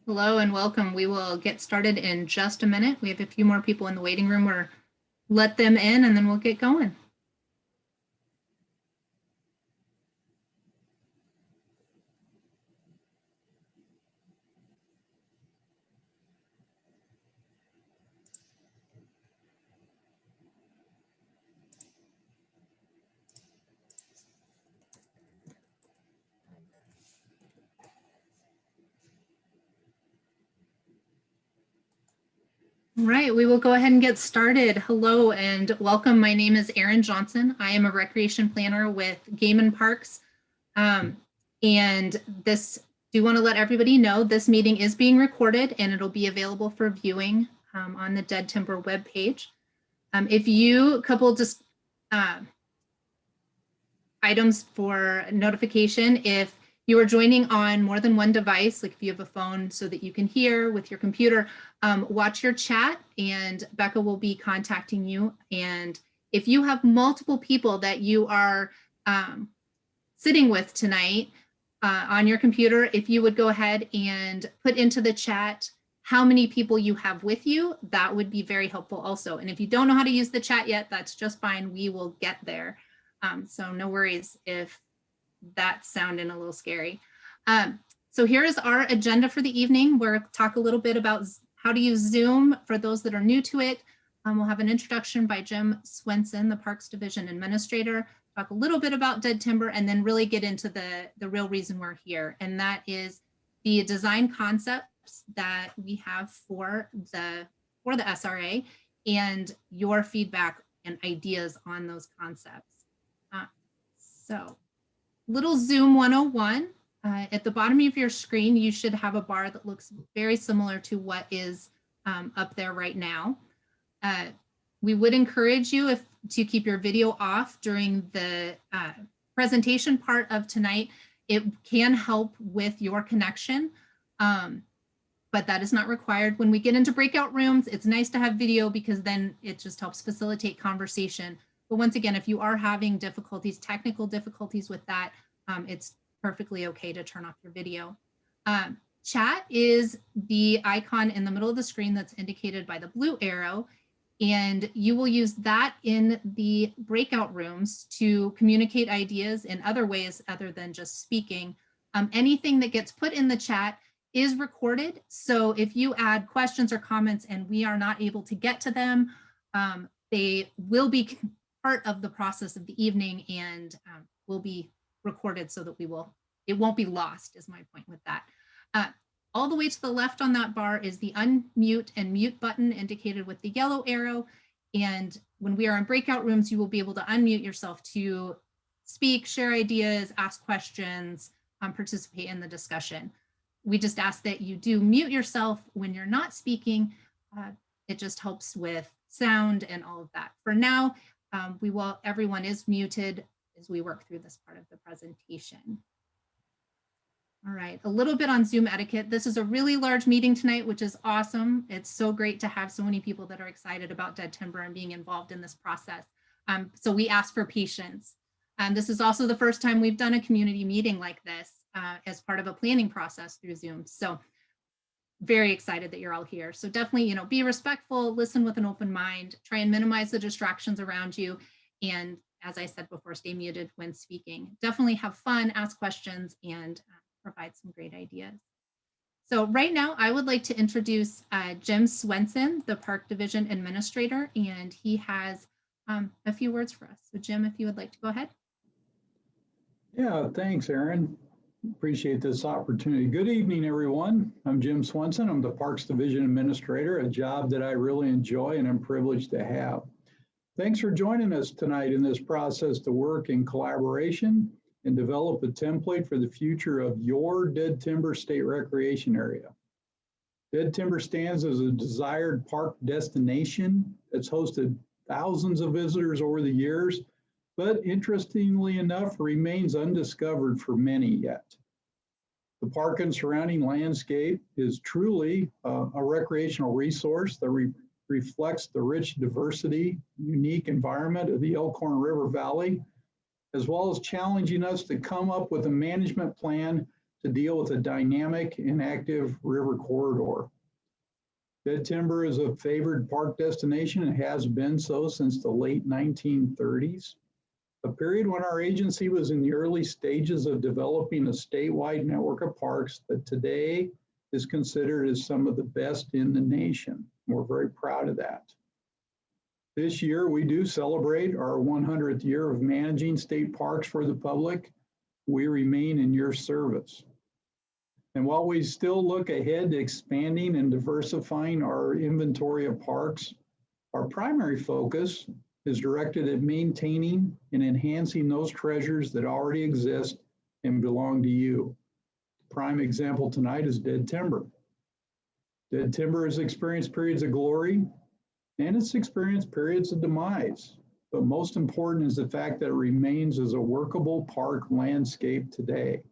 Hello and welcome. We will get started in just a minute. We have a few more people in the waiting room. We'll let them in and then we'll get going. All right, we will go ahead and get started. Hello and welcome. My name is Erin Johnson. I am a recreation planner with Game and Parks. And do want to let everybody know this meeting is being recorded and it'll be available for viewing on the Dead Timber webpage. A couple just items for notification. If you are joining on more than one device, like if you have a phone so that you can hear with your computer, watch your chat and Becca will be contacting you. And if you have multiple people that you are sitting with tonight on your computer, if you would go ahead and put into the chat how many people you have with you, that would be very helpful also. And if you don't know how to use the chat yet, that's just fine. We will get there. So no worries if that's sounding a little scary. So here is our agenda for the evening. We'll talk a little bit about how to use Zoom for those that are new to it. We'll have an introduction by Jim Swenson, the Parks Division Administrator, talk a little bit about Dead Timber, and then really get into the real reason we're here. And that is the design concepts that we have for the SRA and your feedback and ideas on those concepts. So little Zoom 101. At the bottom of your screen, you should have a bar that looks very similar to what is up there right now. We would encourage you to keep your video off during the presentation part of tonight. It can help with your connection, but that is not required. When we get into breakout rooms, it's nice to have video because then it just helps facilitate conversation. But once again, if you are having difficulties, technical difficulties with that, it's perfectly okay to turn off your video. Chat is the icon in the middle of the screen that's indicated by the blue arrow. And you will use that in the breakout rooms to communicate ideas in other ways other than just speaking. Anything that gets put in the chat is recorded. So if you add questions or comments and we are not able to get to them, they will be part of the process of the evening and will be recorded so that it won't be lost is my point with that. All the way to the left on that bar is the unmute and mute button indicated with the yellow arrow. And when we are in breakout rooms, you will be able to unmute yourself to speak, share ideas, ask questions, participate in the discussion. We just ask that you do mute yourself when you're not speaking. It just helps with sound and all of that. For now, everyone is muted as we work through this part of the presentation. All right, a little bit on Zoom etiquette. This is a really large meeting tonight, which is awesome. It's so great to have so many people that are excited about Dead Timber and being involved in this process. So we ask for patience. This is also the first time we've done a community meeting like this as part of a planning process through Zoom. So very excited that you're all here. So definitely, be respectful, listen with an open mind, try and minimize the distractions around you. And as I said before, stay muted when speaking. Definitely have fun, ask questions, and provide some great ideas. So right now, I would like to introduce Jim Swenson, the Park Division Administrator, and he has a few words for us. So Jim, if you would like to go ahead. Yeah, thanks, Erin. Appreciate this opportunity. Good evening, everyone. I'm Jim Swenson. I'm the Parks Division Administrator, a job that I really enjoy and I'm privileged to have. Thanks for joining us tonight in this process to work in collaboration and develop a template for the future of your Dead Timber State Recreation Area. Dead Timber stands as a desired park destination that's hosted thousands of visitors over the years, but interestingly enough, remains undiscovered for many yet. The park and surrounding landscape is truly a recreational resource that reflects the rich diversity, unique environment of the Elkhorn River Valley, as well as challenging us to come up with a management plan to deal with a dynamic and active river corridor. Dead timber is a favored park destination and has been so since the late 1930s, a period when our agency was in the early stages of developing a statewide network of parks that today is considered as some of the best in the nation. We're very proud of that. This year, we do celebrate our 100th year of managing state parks for the public. We remain in your service. And while we still look ahead to expanding and diversifying our inventory of parks, our primary focus is directed at maintaining and enhancing those treasures that already exist and belong to you. Prime example tonight is dead timber. Dead timber has experienced periods of glory and it's experienced periods of demise. But most important is the fact that it remains as a workable park landscape today.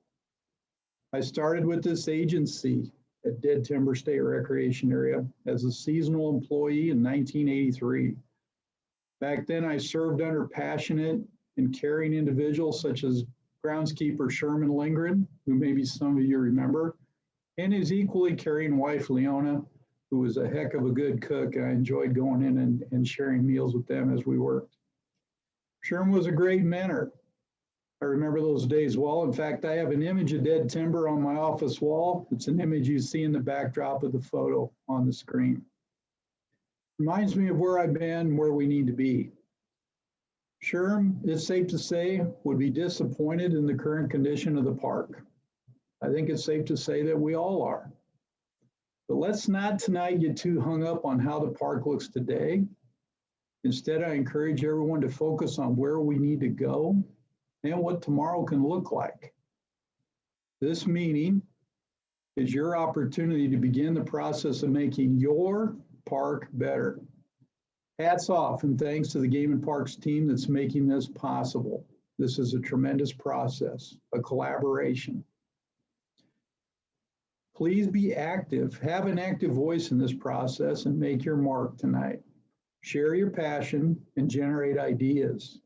I started with this agency at Dead Timber State Recreation Area as a seasonal employee in 1983. Back then, I served under passionate and caring individuals such as groundskeeper Sherman Lindgren, who maybe some of you remember, and his equally caring wife, Leona, who was a heck of a good cook. And I enjoyed going in and sharing meals with them as we worked. Sherman was a great mentor. I remember those days well. In fact, I have an image of dead timber on my office wall. It's an image you see in the backdrop of the photo on the screen. Reminds me of where I've been, where we need to be. Sherm, it's safe to say, would be disappointed in the current condition of the park. I think it's safe to say that we all are. But let's not tonight get too hung up on how the park looks today. Instead, I encourage everyone to focus on where we need to go and what tomorrow can look like. This meeting is your opportunity to begin the process of making your park better. Hats off and thanks to the Game and Parks team that's making this possible. This is a tremendous process, a collaboration. Please be active, have an active voice in this process and make your mark tonight. Share your passion and generate ideas.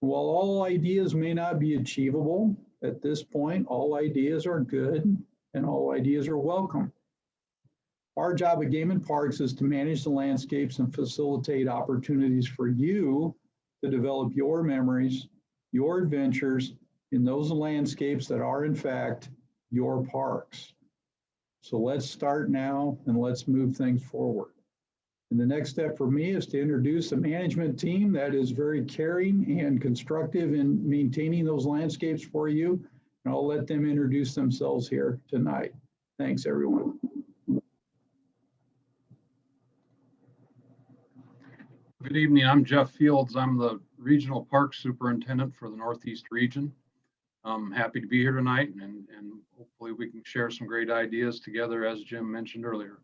While all ideas may not be achievable, at this point, all ideas are good and all ideas are welcome. Our job at Game and Parks is to manage the landscapes and facilitate opportunities for you to develop your memories, your adventures in those landscapes that are in fact your parks. So let's start now and let's move things forward. And the next step for me is to introduce a management team that is very caring and constructive in maintaining those landscapes for you. And I'll let them introduce themselves here tonight. Thanks, everyone. Good evening. I'm Jeff Fields. I'm the Regional Park Superintendent for the Northeast region. I'm happy to be here tonight and hopefully we can share some great ideas together as Jim mentioned earlier.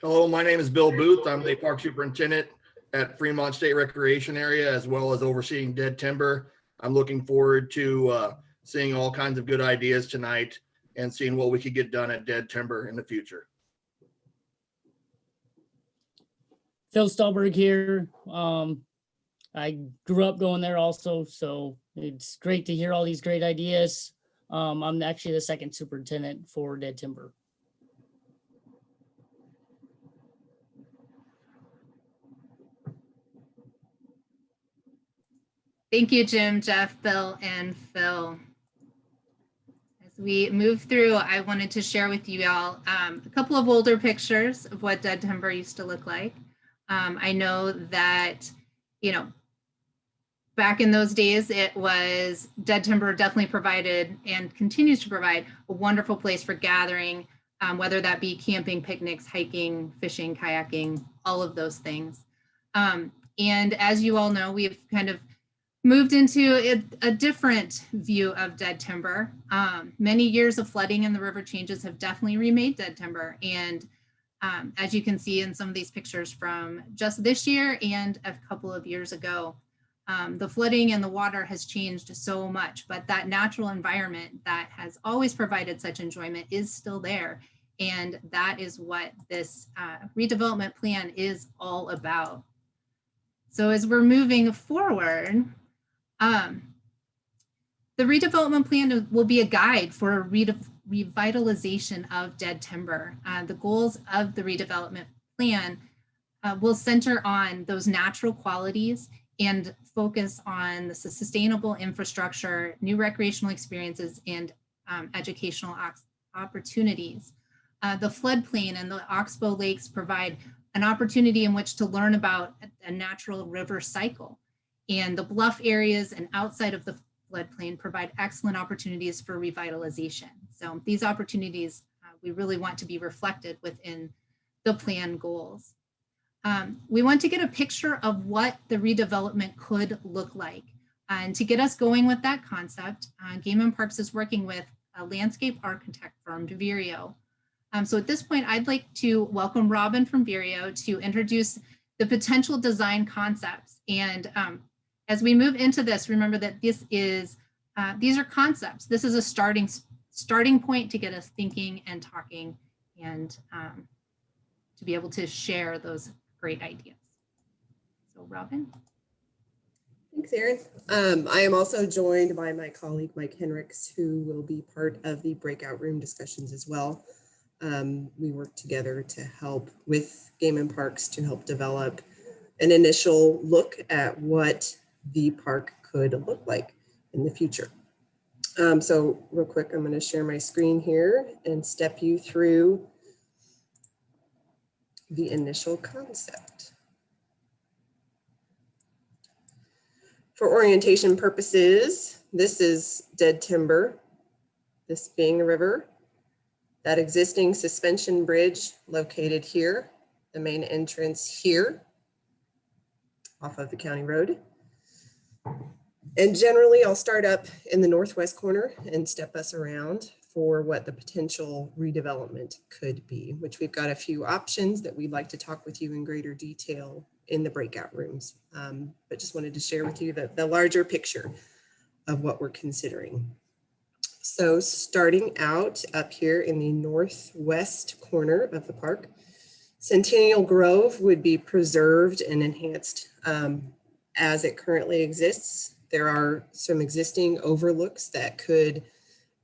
Hello, my name is Bill Booth. I'm the Park Superintendent at Fremont State Recreation Area, as well as overseeing dead timber. I'm looking forward to seeing all kinds of good ideas tonight and seeing what we could get done at dead timber in the future. Phil Stolberg here. I grew up going there also, so it's great to hear all these great ideas. I'm actually the second superintendent for dead timber. Thank you, Jim, Jeff, Bill, and Phil. As we move through, I wanted to share with you all a couple of older pictures of what dead timber used to look like. I know that, back in those days, it was dead timber definitely provided and continues to provide a wonderful place for gathering, whether that be camping, picnics, hiking, fishing, kayaking, all of those things. And as you all know, we've kind of moved into a different view of dead timber. Many years of flooding and the river changes have definitely remade dead timber. And as you can see in some of these pictures from just this year and a couple of years ago, the flooding and the water has changed so much, but that natural environment that has always provided such enjoyment is still there. And that is what this redevelopment plan is all about. So as we're moving forward, The redevelopment plan will be a guide for revitalization of dead timber. The goals of the redevelopment plan will center on those natural qualities and focus on the sustainable infrastructure, new recreational experiences, and educational opportunities. The floodplain and the Oxbow Lakes provide an opportunity in which to learn about a natural river cycle. And the bluff areas and outside of the floodplain provide excellent opportunities for revitalization. So these opportunities we really want to be reflected within the plan goals. We want to get a picture of what the redevelopment could look like. And to get us going with that concept, Game and Parks is working with a landscape architect firm, Vireo. So at this point, I'd like to welcome Robin from Vireo to introduce the potential design concepts. And as we move into this, remember that these are concepts. This is a starting point to get us thinking and talking and to be able to share those great ideas. So Robin. Thanks, Erin. I am also joined by my colleague, Mike Henricks, who will be part of the breakout room discussions as well. We work together to help with Game and Parks to help develop an initial look at what the park could look like in the future. So real quick, I'm going to share my screen here and step you through the initial concept. For orientation purposes, this is dead timber, this being the river. That existing suspension bridge located here, the main entrance here off of the county road. And generally I'll start up in the northwest corner and step us around for what the potential redevelopment could be, which we've got a few options that we'd like to talk with you in greater detail in the breakout rooms. But just wanted to share with you the larger picture of what we're considering. So starting out up here in the northwest corner of the park, Centennial Grove would be preserved and enhanced as it currently exists. There are some existing overlooks that could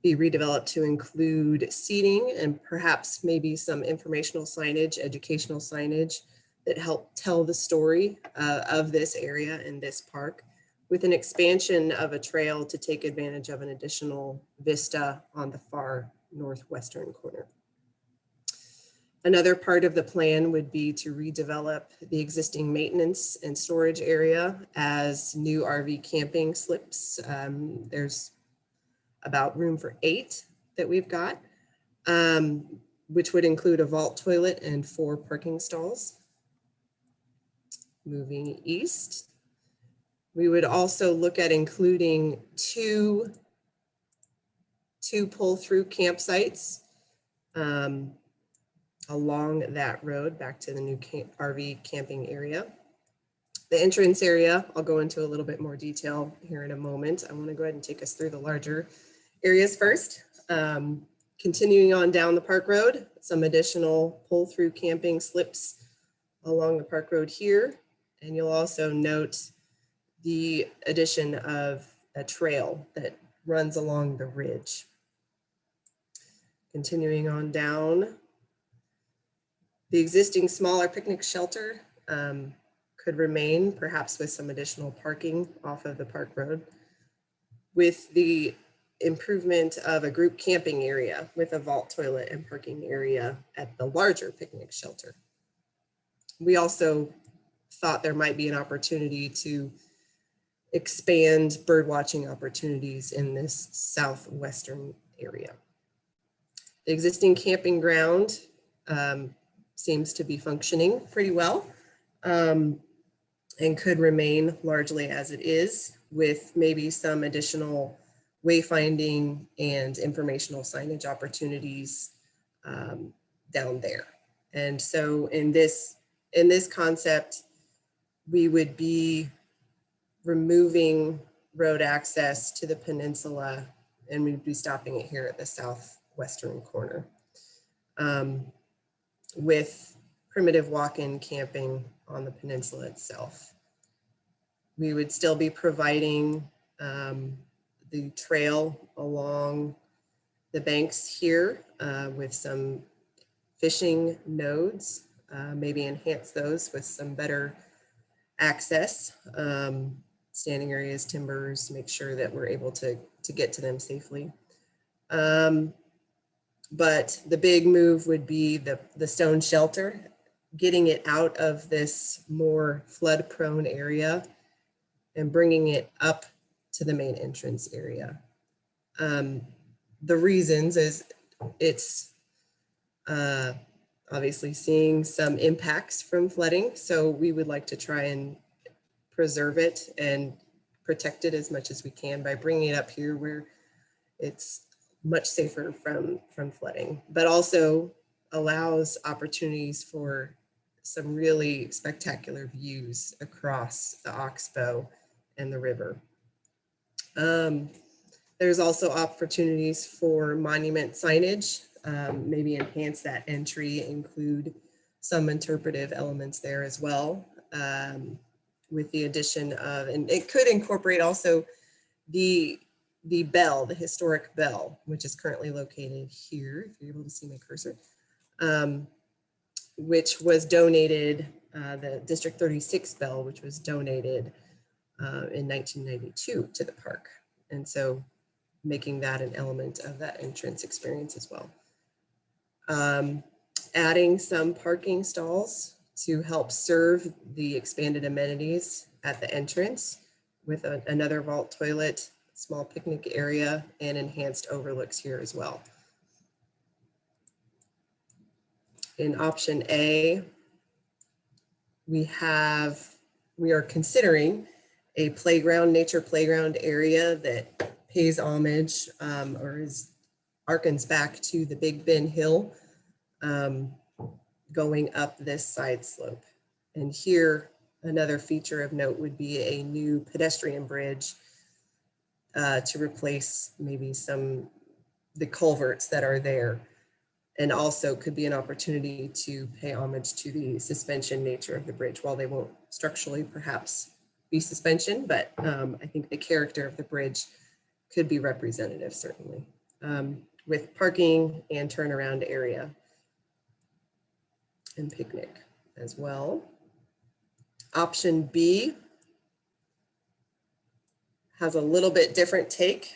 be redeveloped to include seating and perhaps maybe some informational signage, educational signage that help tell the story of this area in this park, with an expansion of a trail to take advantage of an additional vista on the far northwestern corner. Another part of the plan would be to redevelop the existing maintenance and storage area as new RV camping slips. There's about room for 8 that we've got, which would include a vault toilet and 4 parking stalls. Moving east, we would also look at including two pull-through campsites along that road back to the new RV camping area. The entrance area, I'll go into a little bit more detail here in a moment. I want to go ahead and take us through the larger areas first. Continuing on down the park road, some additional pull-through camping slips along the park road here. And you'll also note the addition of a trail that runs along the ridge. Continuing on down, the existing smaller picnic shelter could remain, perhaps with some additional parking off of the park road, with the improvement of a group camping area with a vault toilet and parking area at the larger picnic shelter. We also thought there might be an opportunity to expand bird watching opportunities in this southwestern area. The existing camping ground seems to be functioning pretty well and could remain largely as it is, with maybe some additional wayfinding and informational signage opportunities down there. And so in this concept, we would be removing road access to the peninsula, and we'd be stopping it here at the southwestern corner with primitive walk-in camping on the peninsula itself. We would still be providing the trail along the banks here with some fishing nodes, maybe enhance those with some better access, standing areas, timbers, make sure that we're able to get to them safely. But the big move would be the stone shelter, getting it out of this more flood prone area and bringing it up to the main entrance area. The reasons is it's obviously seeing some impacts from flooding. So we would like to try and preserve it and protect it as much as we can by bringing it up here where it's much safer from flooding, but also allows opportunities for some really spectacular views across the Oxbow and the river. There's also opportunities for monument signage, maybe enhance that entry, include some interpretive elements there as well, with the addition of, and it could incorporate also the bell, the historic bell, which is currently located here, if you're able to see my cursor, which was donated, the District 36 bell, which was donated in 1992 to the park. And so making that an element of that entrance experience as well. Adding some parking stalls to help serve the expanded amenities at the entrance with another vault toilet, small picnic area, and enhanced overlooks here as well. In option A, we are considering a playground, nature playground area that pays homage or harkens back to the Big Bend Hill going up this side slope. And here, another feature of note would be a new pedestrian bridge to replace maybe the culverts that are there, and also could be an opportunity to pay homage to the suspension nature of the bridge. While they won't structurally perhaps be suspension, but I think the character of the bridge could be representative, certainly, with parking and turnaround area and picnic as well. Option B has a little bit different take.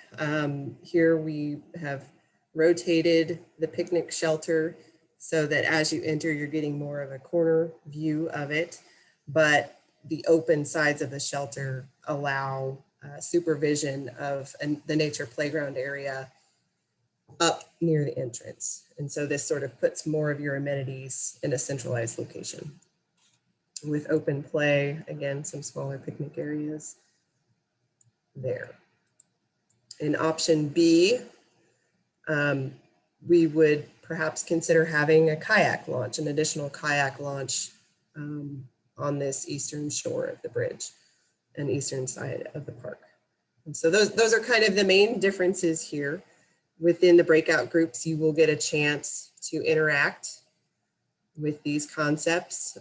Here we have rotated the picnic shelter so that as you enter, you're getting more of a corner view of it, but the open sides of the shelter allow supervision of the nature playground area up near the entrance. And so this sort of puts more of your amenities in a centralized location. With open play, again, some smaller picnic areas there. In option B, we would perhaps consider having a kayak launch, an additional kayak launch on this eastern shore of the bridge and eastern side of the park. And so those are kind of the main differences here. Within the breakout groups, you will get a chance to interact with these concepts.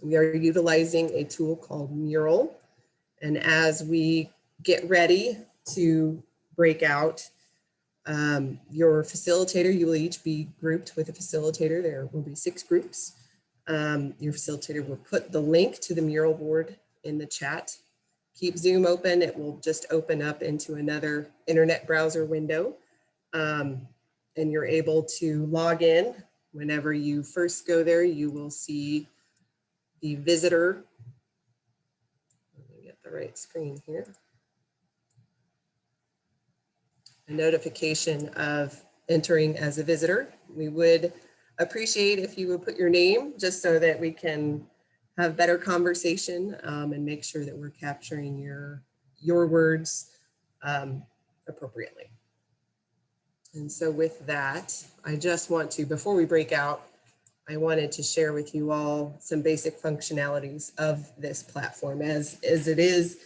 We are utilizing a tool called Mural. And as we get ready to break out, your facilitator, you will each be grouped with a facilitator. There will be 6 groups. Your facilitator will put the link to the mural board in the chat. Keep Zoom open. It will just open up into another internet browser window. And you're able to log in. Whenever you first go there, you will see the visitor. Let me get the right screen here. A notification of entering as a visitor. We would appreciate if you would put your name just so that we can have better conversation and make sure that we're capturing your words appropriately. And so with that, I just want to, before we break out, I wanted to share with you all some basic functionalities of this platform as it is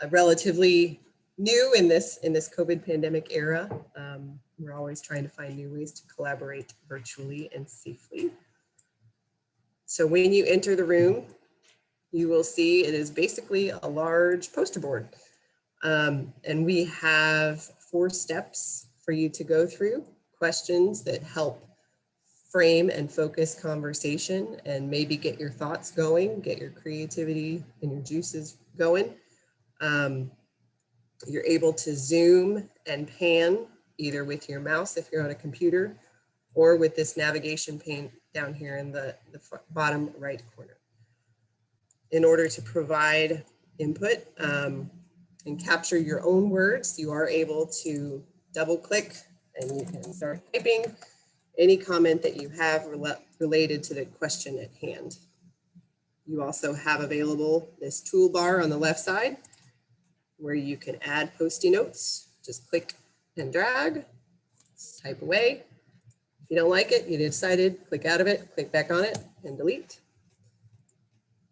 relatively new in this COVID pandemic era. We're always trying to find new ways to collaborate virtually and safely. So when you enter the room, you will see it is basically a large poster board And we have 4 steps for you to go through, questions that help frame and focus conversation and maybe get your thoughts going, get your creativity and your juices going. You're able to zoom and pan either with your mouse if you're on a computer or with this navigation pane down here in the bottom right corner. In order to provide input and capture your own words, you are able to double click and you can start typing any comment that you have related to the question at hand. You also have available this toolbar on the left side where you can add Post-it notes. Just click and drag, type away. If you don't like it, you decided, click out of it, click back on it and delete.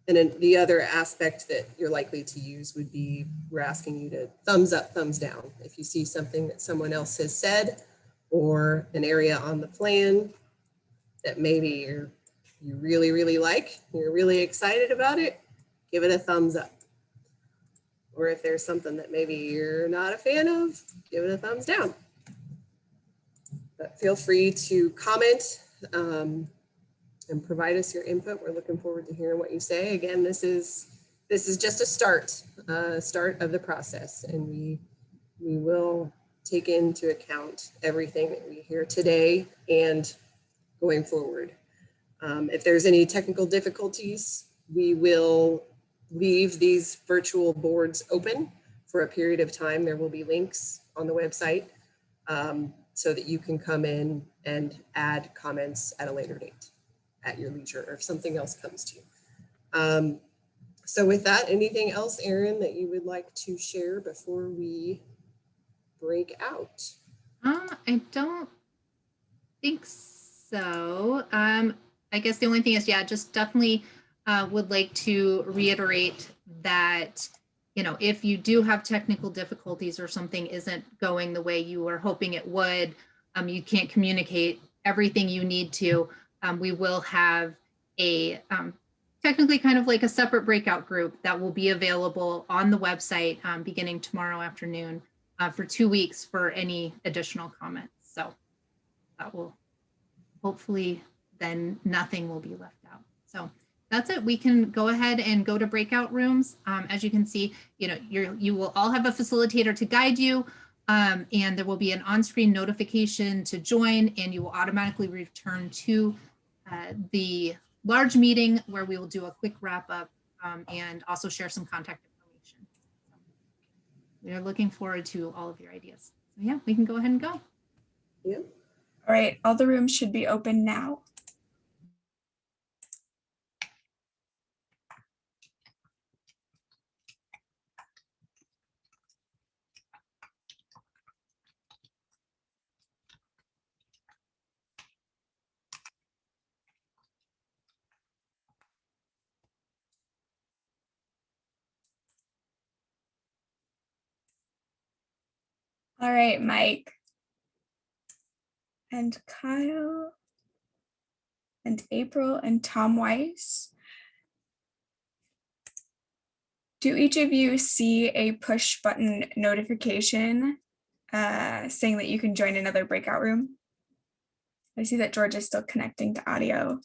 And then the other aspect that you're likely to use would be, we're asking you to thumbs up, thumbs down. If you see something that someone else has said or an area on the plan that maybe you really, really like, you're really excited about it, give it a thumbs up. Or if there's something that maybe you're not a fan of, give it a thumbs down. But feel free to comment and provide us your input. We're looking forward to hearing what you say. Again, this is just a start of the process, and we will take into account everything that we hear today and going forward. If there's any technical difficulties, we will leave these virtual boards open for a period of time. There will be links on the website so that you can come in and add comments at a later date at your leisure, or if something else comes to you. So with that, anything else, Erin, that you would like to share before we break out? I don't think so. I guess the only thing is, yeah, just definitely would like to reiterate that, you know, if you do have technical difficulties or something isn't going the way you were hoping it would, you can't communicate everything you need to, we will have a technically kind of like a separate breakout group that will be available on the website beginning tomorrow afternoon for 2 weeks for any additional comments. So that will hopefully then nothing will be left out. So that's it. We can go ahead and go to breakout rooms. As you can see, you know, you will all have a facilitator to guide you, and there will be an on-screen notification to join, and you will automatically return to the large meeting where we will do a quick wrap up and also share some contact information. So we are looking forward to all of your ideas. So yeah, we can go ahead and go. Yeah. All right, all the rooms should be open now. All right, Mike and Kyle and April and Tom Weiss. Do each of you see a push button notification saying that you can join another breakout room? I see that George is still connecting to audio.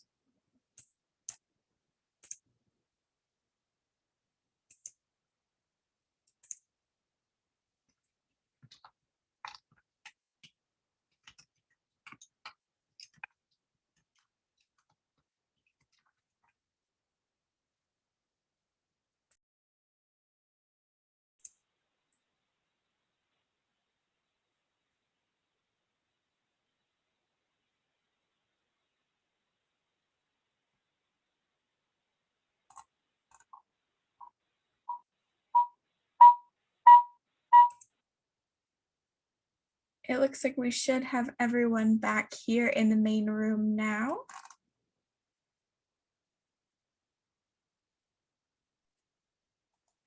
It looks like we should have everyone back here in the main room now.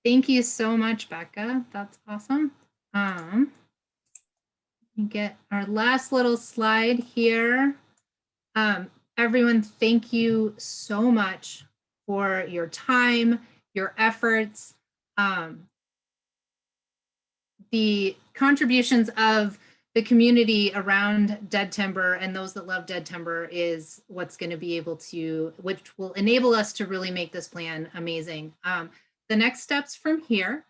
Thank you so much, Becca. That's awesome. Get our last little slide here. Everyone, thank you so much for your time, your efforts. the contributions of the community around dead timber and those that love dead timber is what's going to be able to, which will enable us to really make this plan amazing. The next steps from here,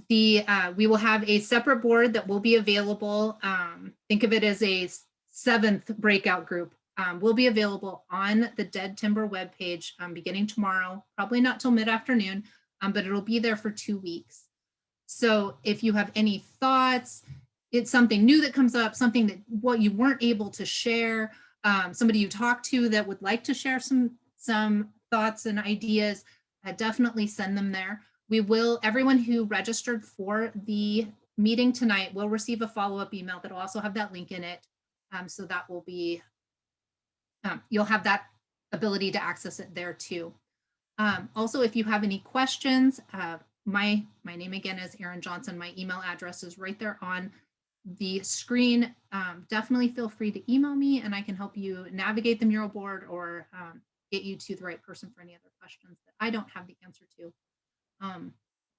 we will have a separate board that will be available. Think of it as a 7th breakout group. Will be available on the Dead Timber webpage beginning tomorrow, probably not till mid-afternoon, but it'll be there for 2 weeks. So if you have any thoughts, it's something new that comes up, something that what you weren't able to share, somebody you talked to that would like to share some thoughts and ideas, definitely send them there. We will, everyone who registered for the meeting tonight will receive a follow-up email that will also have that link in it. So that will be, you'll have that ability to access it there too. Also, if you have any questions, my name again is Erin Johnson. My email address is right there on the screen. Definitely feel free to email me and I can help you navigate the mural board or get you to the right person for any other questions that I don't have the answer to.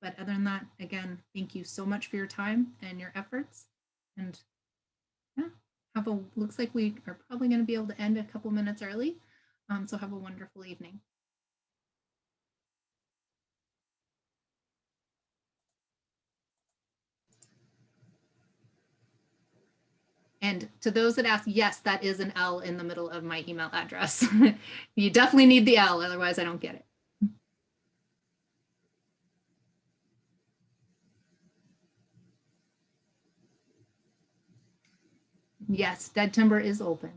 But other than that, again, thank you so much for your time and your efforts. And yeah, looks like we are probably going to be able to end a couple minutes early. So have a wonderful evening. And to those that ask, yes, that is an L in the middle of my email address. You definitely need the L, otherwise I don't get it. Yes, Dead Timber is open.